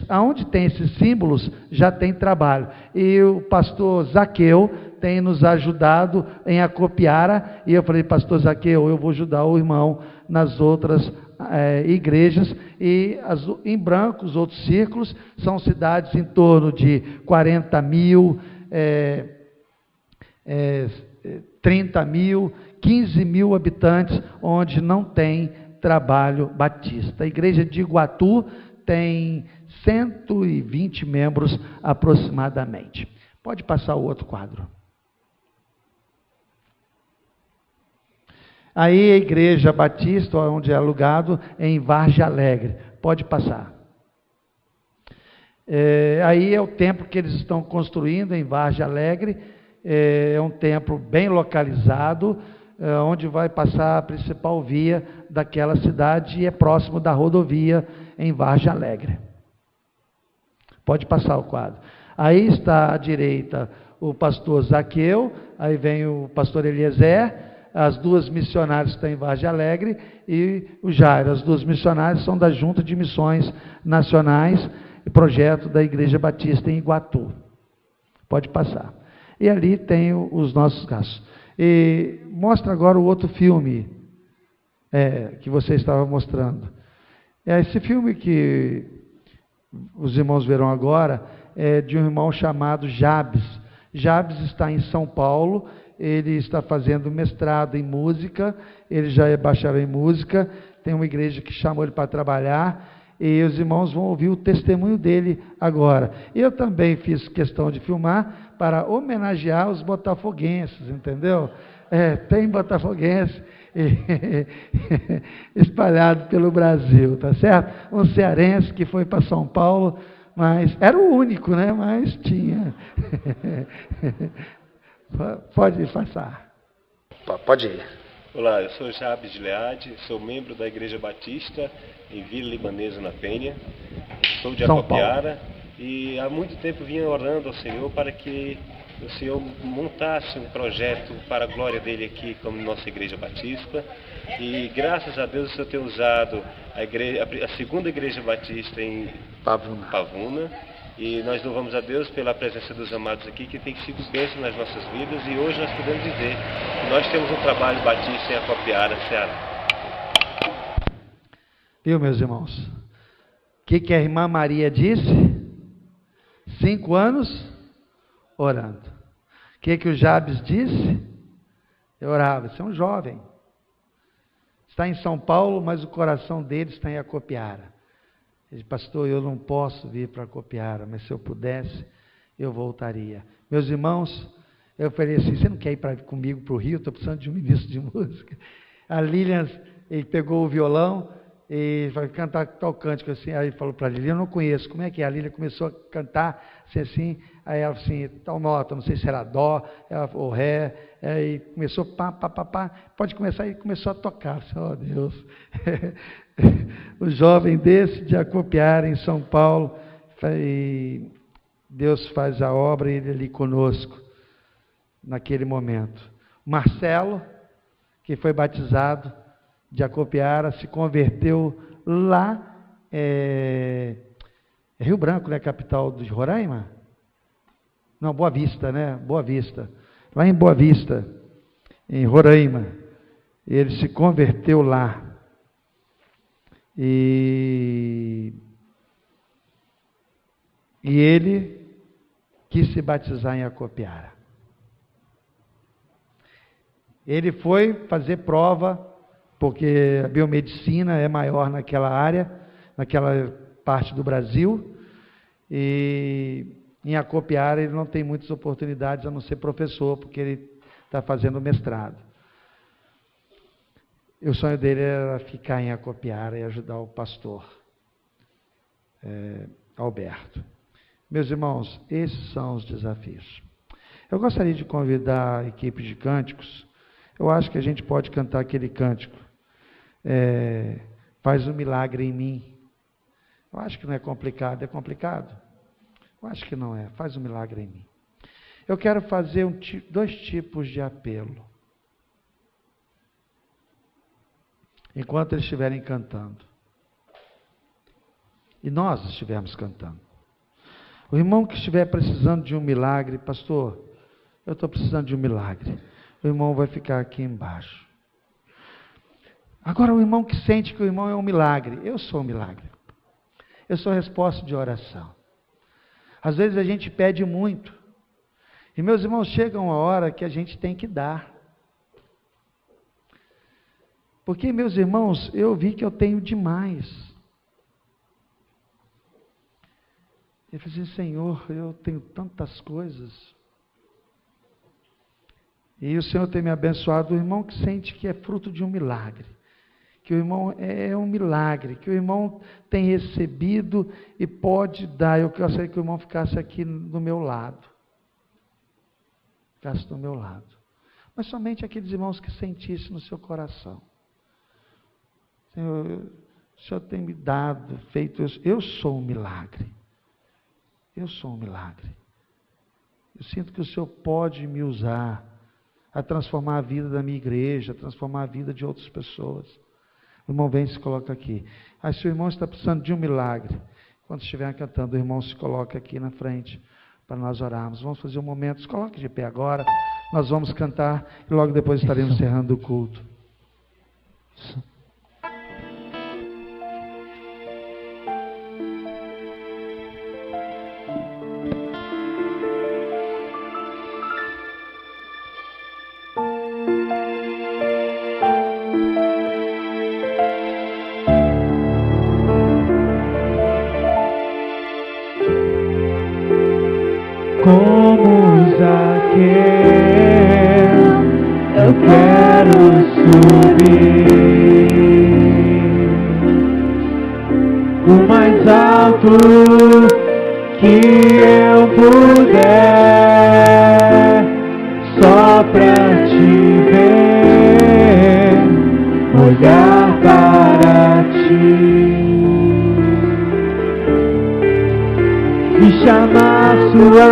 Aonde tem esses símbolos, já tem trabalho. E o pastor Zaqueu tem nos ajudado em Acopiara, e eu falei, pastor Zaqueu, eu vou ajudar o irmão nas outras igrejas, e em branco, os outros círculos, são cidades em torno de 40 mil, 30 mil, 15 mil habitantes, onde não tem trabalho batista. A igreja de Iguatu tem 120 membros aproximadamente. Pode passar o outro quadro. Aí a igreja batista, onde é alugado, é em Vargem Alegre. Pode passar. Aí é o templo que eles estão construindo em Vargem Alegre. É um templo bem localizado, onde vai passar a principal via daquela cidade e é próximo da rodovia em Vargem Alegre. Pode passar o quadro. Aí está à direita o pastor Zaqueu, aí vem o pastor Eliezer, as duas missionárias que estão em Vargem Alegre, e o Jairo. As duas missionárias são da Junta de Missões Nacionais e projeto da Igreja Batista em Iguatu. Pode passar. E ali tem os nossos gastos. E mostra agora o outro filme que você estava mostrando. Esse filme que os irmãos verão agora é de um irmão chamado Jabes. Jabes está em São Paulo, ele está fazendo mestrado em música, ele já é bacharel em música, tem uma igreja que chamou ele para trabalhar, e os irmãos vão ouvir o testemunho dele agora. Eu também fiz questão de filmar para homenagear os botafoguenses, entendeu? Tem botafoguense espalhado pelo Brasil, tá certo? Um cearense que foi para São Paulo, mas era o único, né? Mas tinha. Pode passar. Pode ir. Olá, eu sou Jabes de Leade, sou membro da Igreja Batista em Vila Libanesa, na Penha. Sou de Acopiara e há muito tempo vinha orando ao Senhor para que o Senhor montasse um projeto para a glória dele aqui como nossa Igreja Batista. E graças a Deus o Senhor tem usado a segunda Igreja Batista em Pavuna. E nós louvamos a Deus pela presença dos amados aqui, que tem sido bênção nas nossas vidas. E hoje nós podemos dizer que nós temos um trabalho batista em Acopiara, Ceará. Viu, meus irmãos? O que a irmã Maria disse? 5 anos orando. O que o Jabes disse? Eu orava. Você é um jovem. Está em São Paulo, mas o coração dele está em Acopiara. Ele disse, pastor, eu não posso vir para Acopiara, mas se eu pudesse, eu voltaria. Meus irmãos, eu falei assim, você não quer ir comigo para o Rio? Estou precisando de um ministro de música. A Lilian, ele pegou o violão e vai cantar tal cântico assim. Aí ele falou para a Lilian, eu não conheço, como é que é? A Lilian começou a cantar assim, aí ela assim, tal nota, não sei se era dó ou ré, aí começou pá, pode começar, e começou a tocar. Oh Deus! O jovem desse de Acopiara em São Paulo, e Deus faz a obra e ele ali conosco naquele momento. Marcelo, que foi batizado de Acopiara, se converteu lá, Rio Branco, né, capital de Roraima? Não, Boa Vista, né? Boa Vista. Lá em Boa Vista, em Roraima, ele se converteu lá. E ele quis se batizar em Acopiara. Ele foi fazer prova, porque a biomedicina é maior naquela área, naquela parte do Brasil, e em Acopiara ele não tem muitas oportunidades a não ser professor, porque ele está fazendo mestrado. E o sonho dele era ficar em Acopiara e ajudar o pastor Alberto. Meus irmãos, esses são os desafios. Eu gostaria de convidar a equipe de cânticos. Eu acho que a gente pode cantar aquele cântico. Faz um milagre em mim. Eu acho que não é complicado. É complicado? Eu acho que não é. Faz um milagre em mim. Eu quero fazer 2 tipos de apelo. Enquanto eles estiverem cantando. E nós estivermos cantando. O irmão que estiver precisando de um milagre, pastor, eu estou precisando de um milagre. O irmão vai ficar aqui embaixo. Agora, o irmão que sente que o irmão é um milagre. Eu sou um milagre. Eu sou a resposta de oração. Às vezes a gente pede muito. E, meus irmãos, chega uma hora que a gente tem que dar. Porque, meus irmãos, eu vi que eu tenho demais. Eu falei assim, Senhor, eu tenho tantas coisas. E o Senhor tem me abençoado. O irmão que sente que é fruto de um milagre. Que o irmão é um milagre. Que o irmão tem recebido e pode dar. Eu gostaria que o irmão ficasse aqui do meu lado. Ficasse do meu lado. Mas somente aqueles irmãos que sentissem no seu coração. Senhor, o Senhor tem me dado, feito isso. Eu sou um milagre. Eu sou um milagre. Eu sinto que o Senhor pode me usar a transformar a vida da minha igreja, a transformar a vida de outras pessoas. O irmão vem e se coloca aqui. Aí se o irmão está precisando de um milagre, quando estiver cantando, o irmão se coloca aqui na frente para nós orarmos. Vamos fazer um momento, se coloque de pé agora, nós vamos cantar e logo depois estaremos encerrando o culto. Como Zaqueu, eu quero subir o mais alto que eu puder, só pra te ver, olhar para ti e chamar sua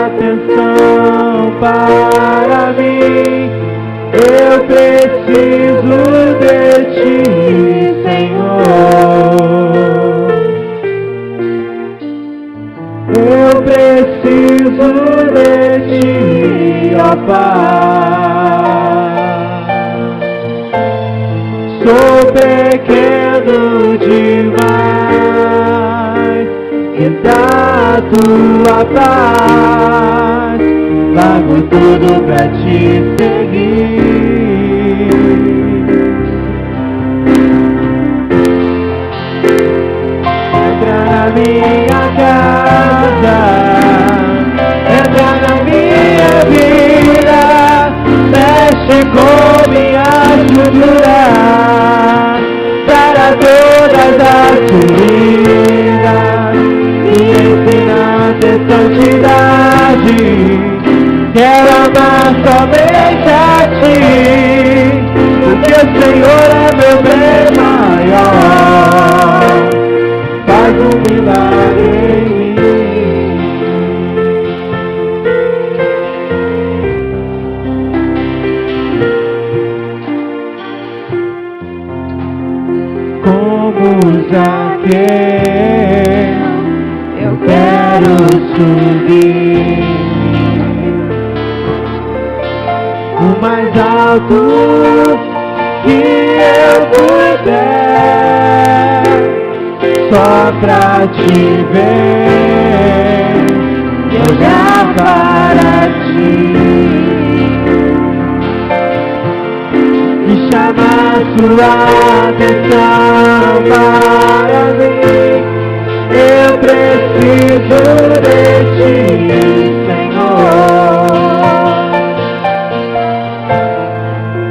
atenção para mim. Eu preciso de ti, Senhor. Eu preciso de ti, ó Pai. Sou pequeno demais e da tua paz largo tudo pra te seguir. Entra na minha casa, entra na minha vida, mexe com minha estrutura, para todas as feridas, me ensina a ter santidade. Quero amar somente a ti, porque o Senhor é meu bem maior. Faz um milagre em mim. Como Zaqueu, eu quero subir o mais alto que eu puder, só pra te ver e olhar para ti e chamar sua atenção para mim. Eu preciso de ti, Senhor.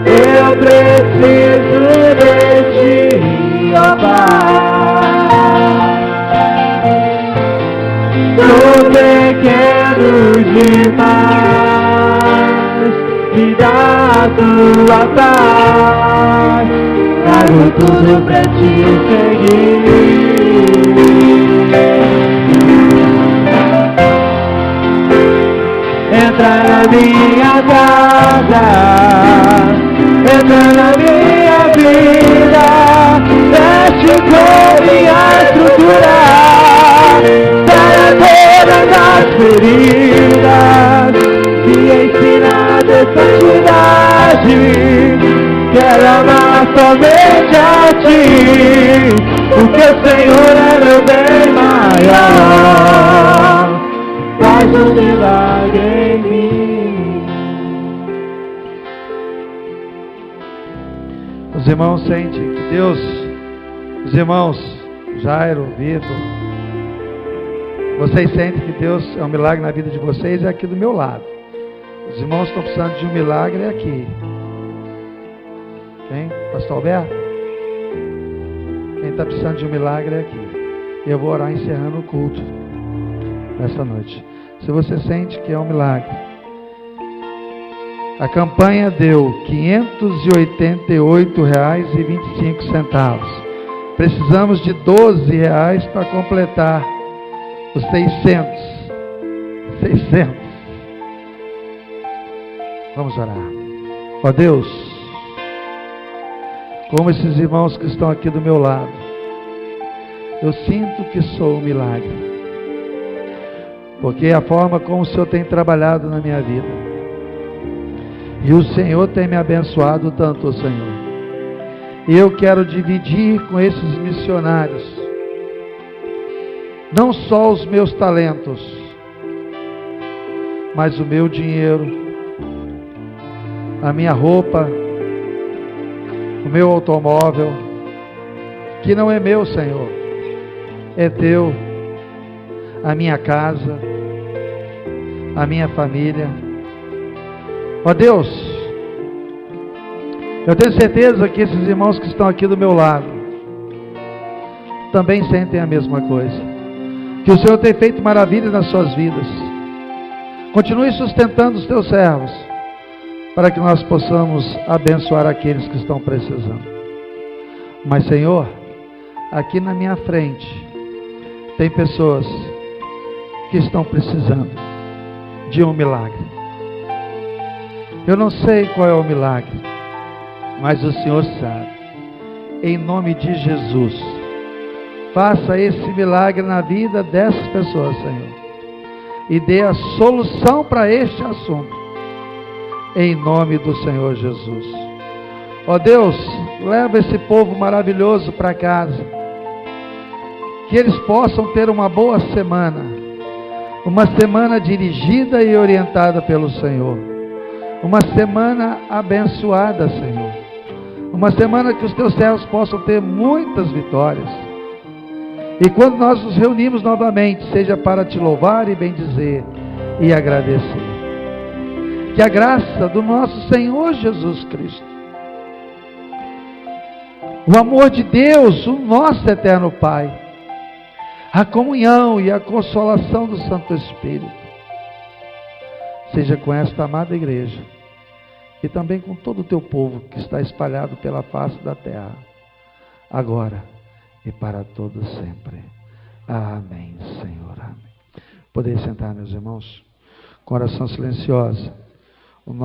Eu preciso de ti, ó Pai. Sou pequeno demais, me dá a tua paz, trago tudo pra te seguir. Entra na minha casa, entra na minha vida, mexe com minha estrutura, para todas as feridas, me ensina somente a ti, porque o Senhor é meu bem maior. Faz um milagre em mim. Os irmãos sentem que Deus, os irmãos Jairo, Vitor, vocês sentem que Deus é um milagre na vida de vocês, é aqui do meu lado. Os irmãos estão precisando de um milagre, é aqui. Quem? Pastor Alberto? Quem está precisando de um milagre é aqui. Eu vou orar encerrando o culto nessa noite. Se você sente que é um milagre, a campanha deu R$ 588,25. Precisamos de R$ 12 para completar os 600. Vamos orar. Ó Deus, como esses irmãos que estão aqui do meu lado, eu sinto que sou um milagre, porque é a forma como o Senhor tem trabalhado na minha vida, e o Senhor tem me abençoado tanto, Senhor, e eu quero dividir com esses missionários, não só os meus talentos, mas o meu dinheiro, a minha roupa, o meu automóvel, que não é meu, Senhor, é teu, a minha casa, a minha família. Ó Deus, eu tenho certeza que esses irmãos que estão aqui do meu lado também sentem a mesma coisa, que o Senhor tem feito maravilhas nas suas vidas. Continue sustentando os teus servos, para que nós possamos abençoar aqueles que estão precisando. Mas, Senhor, aqui na minha frente tem pessoas que estão precisando de um milagre. Eu não sei qual é o milagre, mas o Senhor sabe. Em nome de Jesus, faça esse milagre na vida dessas pessoas, Senhor, e dê a solução para este assunto, em nome do Senhor Jesus. Ó Deus, leva esse povo maravilhoso para casa, que eles possam ter uma boa semana, uma semana dirigida e orientada pelo Senhor, uma semana abençoada, Senhor, uma semana que os teus servos possam ter muitas vitórias, e quando nós nos reunimos novamente, seja para te louvar e bendizer e agradecer. Que a graça do nosso Senhor Jesus Cristo, o amor de Deus, o nosso eterno Pai, a comunhão e a consolação do Santo Espírito, seja com esta amada igreja, e também com todo o teu povo que está espalhado pela face da terra, agora e para todos sempre. Amém, Senhor. Amém. Podeis sentar, meus irmãos, com oração silenciosa.